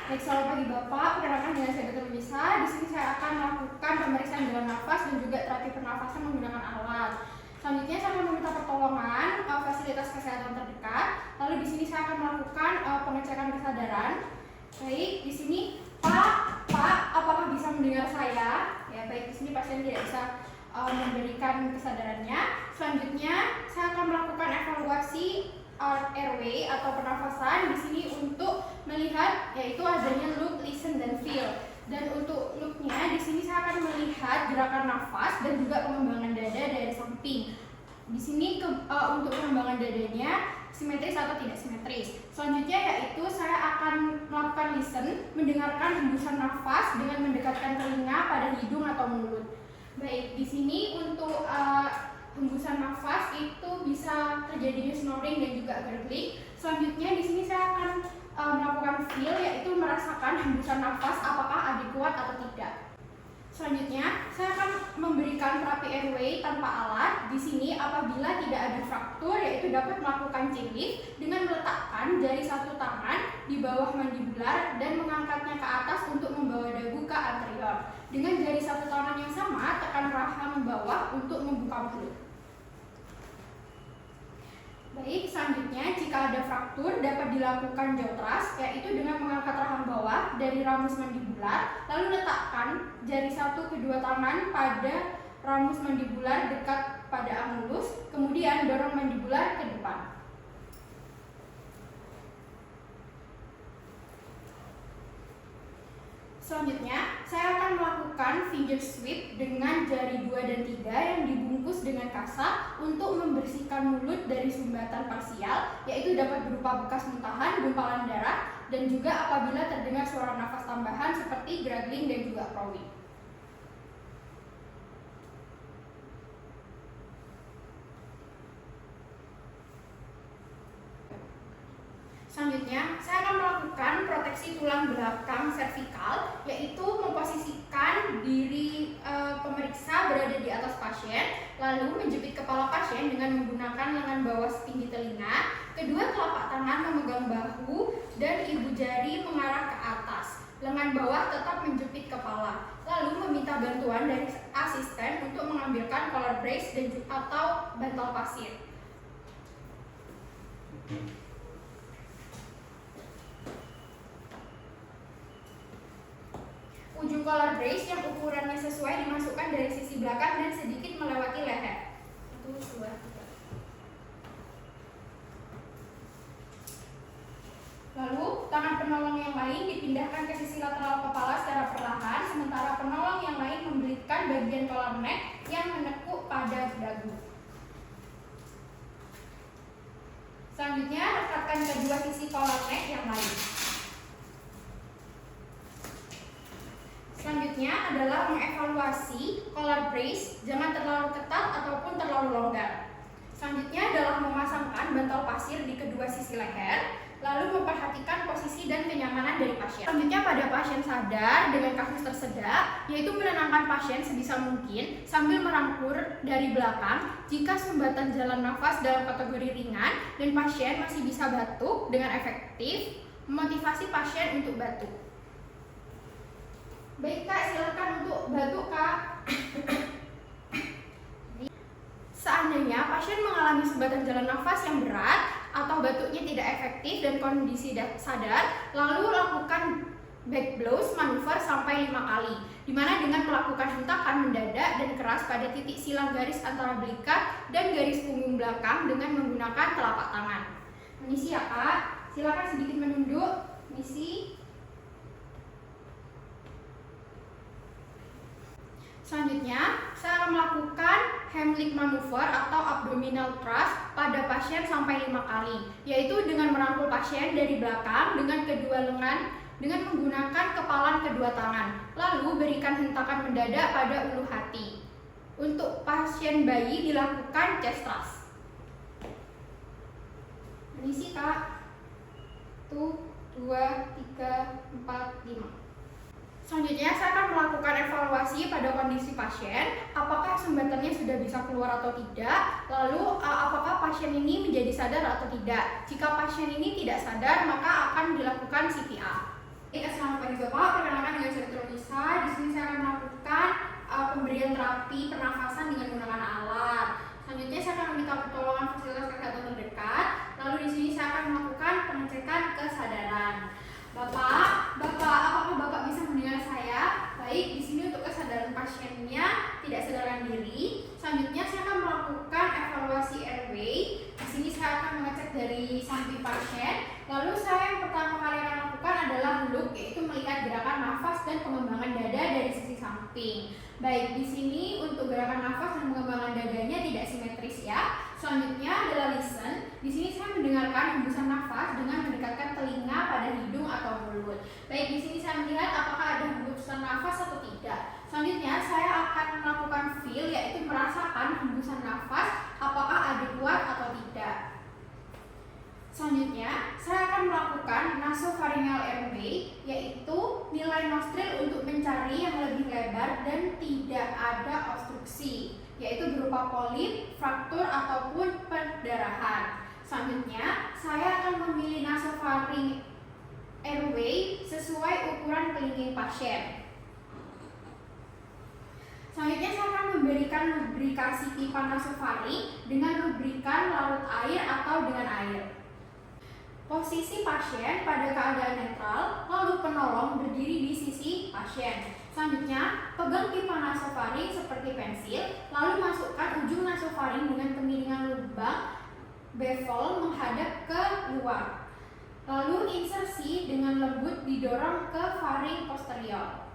Baik, selamat pagi Bapak. Perkenalkan dengan saya Dr. Lisa. Di sini saya akan melakukan pemeriksaan jalan nafas dan juga terapi pernafasan menggunakan alat. Selanjutnya saya akan meminta pertolongan fasilitas kesehatan terdekat. Lalu di sini saya akan melakukan pengecekan kesadaran. Baik, di sini Pak, apakah bisa mendengar saya? Ya, baik, di sini pasien tidak bisa memberikan kesadarannya. Selanjutnya saya akan melakukan evaluasi airway atau pernafasan di sini untuk melihat yaitu adanya look, listen, dan feel. Dan untuk looknya di sini saya akan melihat gerakan nafas dan juga pengembangan dada dari samping. Di sini untuk pengembangan dadanya simetris atau tidak simetris. Selanjutnya yaitu saya akan melakukan listen, mendengarkan hembusan nafas dengan mendekatkan telinga pada hidung atau mulut. Baik, di sini untuk hembusan nafas itu bisa terjadinya snoring dan juga gurgling. Selanjutnya di sini saya akan melakukan feel, yaitu merasakan hembusan nafas apakah adekuat atau tidak. Selanjutnya saya akan memberikan terapi airway tanpa alat. Di sini apabila tidak ada fraktur, yaitu dapat melakukan chin lift dengan meletakkan jari satu tangan di bawah mandibular dan mengangkatnya ke atas untuk membawa dagu ke anterior. Dengan jari satu tangan yang sama, tekan rahang bawah untuk membuka mulut. Baik, selanjutnya jika ada fraktur dapat dilakukan jaw thrust, yaitu dengan mengangkat rahang bawah dari ramus mandibular, lalu letakkan jari satu kedua tangan pada ramus mandibular dekat pada angulus, kemudian dorong mandibular ke depan. Selanjutnya, saya akan melakukan finger sweep dengan jari 2 dan 3 yang dibungkus dengan kasar untuk membersihkan mulut dari sumbatan parsial, yaitu dapat berupa bekas muntahan, gumpalan darah, dan juga apabila terdengar suara nafas tambahan seperti gurgling dan juga crowing. Selanjutnya, saya akan melakukan proteksi tulang belakang servikal, yaitu memposisikan diri pemeriksa berada di atas pasien, lalu menjepit kepala pasien dengan menggunakan lengan bawah setinggi telinga, kedua telapak tangan memegang bahu, dan ibu jari mengarah ke atas. Lengan bawah tetap menjepit kepala, lalu meminta bantuan dari asisten untuk mengambilkan collar brace dan atau bantal pasir. Ujung collar brace yang ukurannya sesuai dimasukkan dari sisi belakang dan sedikit melewati leher. 1, 2, 3. Lalu, tangan penolong yang lain dipindahkan ke sisi lateral kepala secara perlahan, sementara penolong yang lain membelitkan bagian collar neck yang menekuk pada dagu. Selanjutnya, rekatkan kedua sisi collar neck yang lain. Selanjutnya adalah mengevaluasi collar brace, jangan terlalu ketat ataupun terlalu longgar. Selanjutnya adalah memasangkan bantal pasir di kedua sisi leher, lalu memperhatikan posisi dan kenyamanan dari pasien. Selanjutnya pada pasien sadar dengan kasus tersedak, yaitu menenangkan pasien sebisa mungkin sambil merangkur dari belakang jika sumbatan jalan nafas dalam kategori ringan dan pasien masih bisa batuk dengan efektif, memotivasi pasien untuk batuk. Baik Kak, silakan untuk batuk Kak. Seandainya pasien mengalami sumbatan jalan nafas yang berat atau batuknya tidak efektif dan kondisi sadar, lalu lakukan back blows manuver sampai 5 kali, dimana dengan melakukan hentakan mendadak dan keras pada titik silang garis antara belikat dan garis punggung belakang dengan menggunakan telapak tangan. Mengisi ya Kak, silakan sedikit menunduk, mengisi. Selanjutnya, saya akan melakukan Heimlich maneuver atau abdominal thrust pada pasien sampai 5 kali, yaitu dengan merangkul pasien dari belakang dengan kedua lengan dengan menggunakan kepalan kedua tangan, lalu berikan hentakan mendadak pada ulu hati. Untuk pasien bayi dilakukan chest thrust. Mengisi Kak. 1, 2, 3, 4, 5. Selanjutnya saya akan melakukan evaluasi pada kondisi pasien, apakah sumbatannya sudah bisa keluar atau tidak, lalu apakah pasien ini menjadi sadar atau tidak. Jika pasien ini tidak sadar, maka akan dilakukan CPR. Selamat pagi Bapak, perkenalkan dengan saya Dr. Lisa. Di sini saya akan melakukan pemberian terapi pernafasan dengan menggunakan alat. Selanjutnya saya akan meminta pertolongan fasilitas kesehatan terdekat. Lalu di sini saya akan melakukan pengecekan kesadaran. Bapak, apakah Bapak bisa mendengar saya? Baik, di sini untuk kesadaran pasiennya tidak sadarkan diri. Selanjutnya saya akan melakukan evaluasi airway. Di sini saya akan mengecek dari samping pasien. Lalu saya yang pertama kali akan lakukan adalah look, yaitu melihat gerakan nafas dan pengembangan dada dari sisi samping. Baik, di sini untuk gerakan nafas dan pengembangan dadanya tidak simetris ya. Selanjutnya adalah listen. Di sini saya mendengarkan hembusan nafas dengan mendekatkan telinga pada hidung atau mulut. Baik, di sini saya melihat apakah ada hembusan nafas atau tidak. Selanjutnya saya akan melakukan feel, yaitu merasakan hembusan nafas apakah ada kuat atau tidak. Selanjutnya, saya akan melakukan nasopharyngeal airway, yaitu nilai nostril untuk mencari yang lebih lebar dan tidak ada obstruksi, yaitu berupa polip, fraktur, ataupun perdarahan. Selanjutnya, saya akan memilih nasopharyngeal airway sesuai ukuran kelingking pasien. Selanjutnya, saya akan memberikan lubrikasi pipa nasofaring dengan lubrikan larut air atau dengan air. Posisi pasien pada keadaan netral, lalu penolong berdiri di sisi pasien. Selanjutnya, pegang pipa nasofaring seperti pensil, lalu masukkan ujung nasofaring dengan kemiringan lubang bevel menghadap ke luar. Lalu insersi dengan lembut didorong ke faring posterior.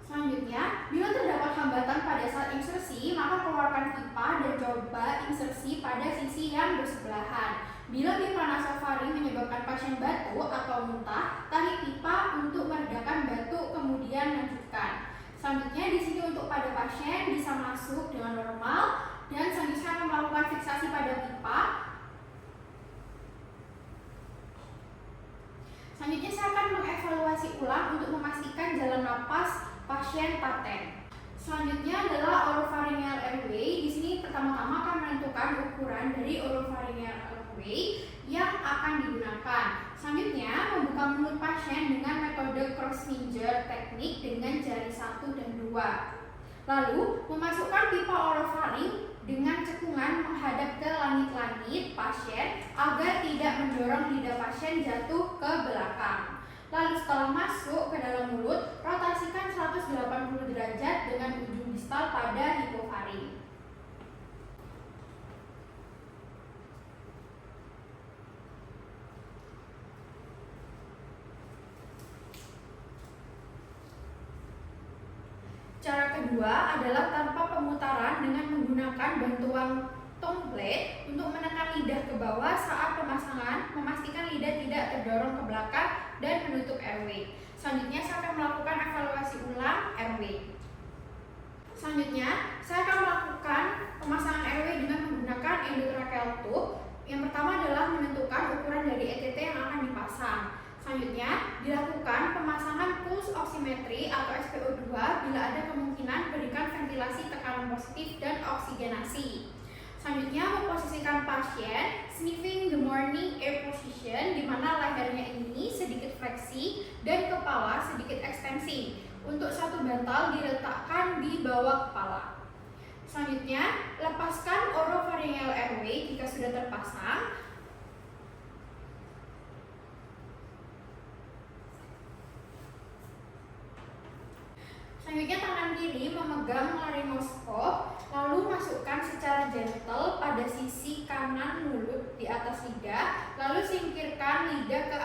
Selanjutnya, bila terdapat hambatan pada saat insersi, maka keluarkan pipa dan coba insersi pada sisi yang bersebelahan. Bila pipa nasofaring menyebabkan pasien batuk atau muntah, tarik pipa untuk meredakan batuk kemudian lanjutkan. Selanjutnya di sini untuk pada pasien bisa masuk dengan normal dan selanjutnya akan melakukan fiksasi pada pipa. Selanjutnya saya akan mengevaluasi ulang untuk memastikan jalan napas pasien paten. Selanjutnya adalah oropharyngeal airway. Di sini pertama-tama akan menentukan ukuran dari oropharyngeal airway yang akan digunakan. Selanjutnya membuka mulut pasien dengan metode Crossfinger teknik dengan jari 1 dan 2. Lalu memasukkan pipa orofaring dengan cekungan menghadap ke langit-langit pasien agar tidak mendorong lidah pasien jatuh ke belakang. Lalu setelah masuk ke dalam mulut, rotasikan 180 derajat dengan ujung distal pada hipofaring. Cara kedua adalah tanpa pemutaran dengan menggunakan bantuan tongue blade untuk menekan lidah ke bawah saat pemasangan, memastikan lidah tidak terdorong ke belakang dan menutup airway. Selanjutnya saya akan melakukan evaluasi ulang airway. Selanjutnya saya akan melakukan pemasangan airway dengan menggunakan endotracheal tube. Yang pertama adalah menentukan ukuran dari ETT yang akan dipasang. Selanjutnya dilakukan pemasangan pulse oximetry atau SpO2 bila ada kemungkinan berikan ventilasi tekanan positif dan oksigenasi. Selanjutnya memposisikan pasien sniffing the morning air position, di mana lehernya ini sedikit fleksi dan kepala sedikit ekstensi. Untuk satu bantal diletakkan di bawah kepala. Selanjutnya lepaskan oropharyngeal airway jika sudah terpasang. Selanjutnya tangan kiri memegang laryngoskop, lalu masukkan secara gentle pada sisi kanan mulut di atas lidah, lalu singkirkan lidah ke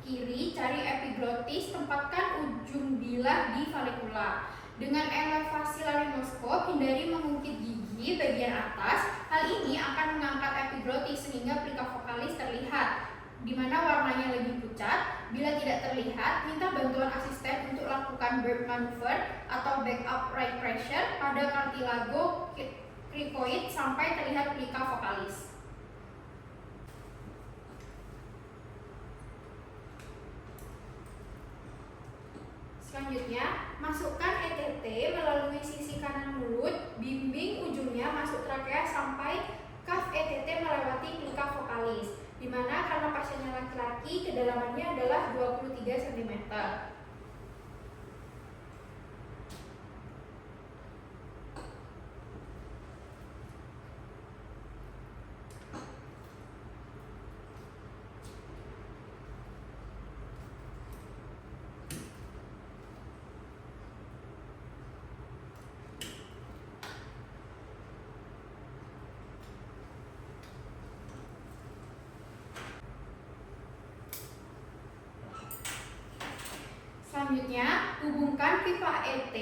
kiri, cari epiglottis, tempatkan ujung bilah di valikula. Dengan elevasi laryngoskop, hindari mengungkit gigi bagian atas. Hal ini akan mengangkat epiglottis sehingga plika vokalis terlihat, di mana warnanya lebih pucat. Bila tidak terlihat, minta bantuan asisten untuk lakukan burp maneuver atau back up right pressure pada cartilago cricoid sampai terlihat plika vokalis. Selanjutnya, masukkan ETT melalui sisi kanan mulut, bimbing ujungnya masuk trakea sampai kaf ETT melewati plika vokalis, di mana karena pasiennya laki-laki, kedalamannya adalah 23 cm. Selanjutnya, hubungkan pipa ET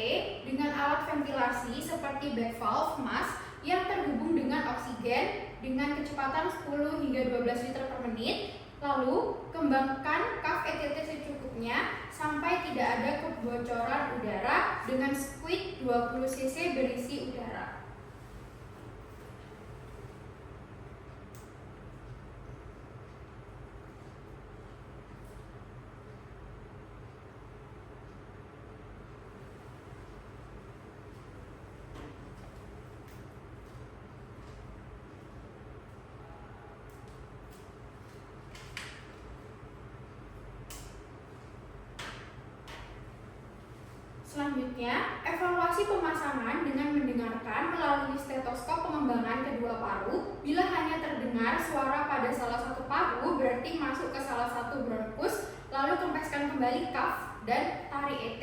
dengan alat ventilasi seperti back valve mask yang terhubung dengan oksigen dengan kecepatan 10 hingga 12 liter per menit. Lalu, kembangkan kaf ETT secukupnya sampai tidak ada kebocoran udara dengan squid 20 cc berisi udara. Selanjutnya, evaluasi pemasangan dengan mendengarkan melalui stetoskop pengembangan kedua paru. Bila hanya terdengar suara pada salah satu paru, berarti masuk ke salah satu bronkus, lalu kempeskan kembali kaf dan tarik ET.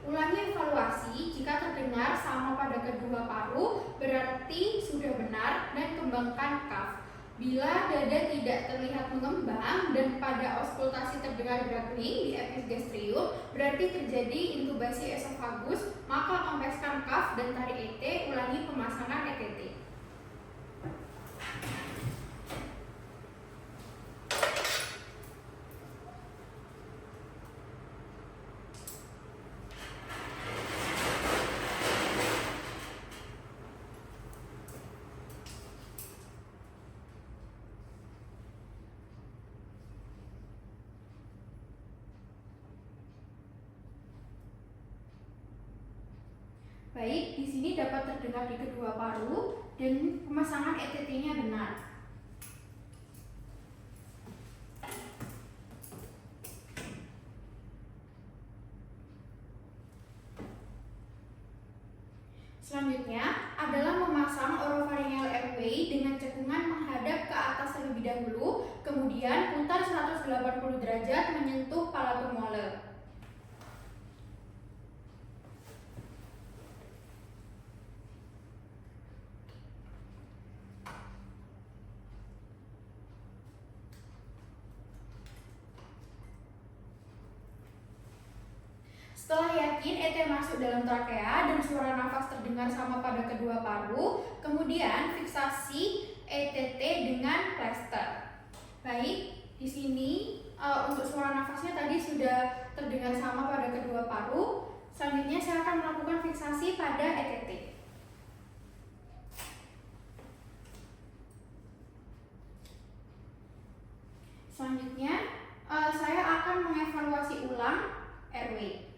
Ulangi evaluasi, jika terdengar sama pada kedua paru, berarti sudah benar dan kembangkan kaf. Bila dada tidak terlihat mengembang dan pada auskultasi terdengar gargling di epigastrium, berarti terjadi intubasi esofagus, maka kempeskan kaf dan tarik ET, ulangi pemasangan ETT. Baik, di sini dapat terdengar di kedua paru dan pemasangan ETT-nya benar. Selanjutnya adalah memasang oropharyngeal airway dengan cekungan menghadap ke atas terlebih dahulu, kemudian putar 180 derajat menyentuh palatum molar. Setelah yakin ET masuk dalam trakea dan suara nafas terdengar sama pada kedua paru, kemudian fiksasi ETT dengan plester. Baik, di sini untuk suara nafasnya tadi sudah terdengar sama pada kedua paru. Selanjutnya saya akan melakukan fiksasi pada ETT. Selanjutnya saya akan mengevaluasi ulang airway.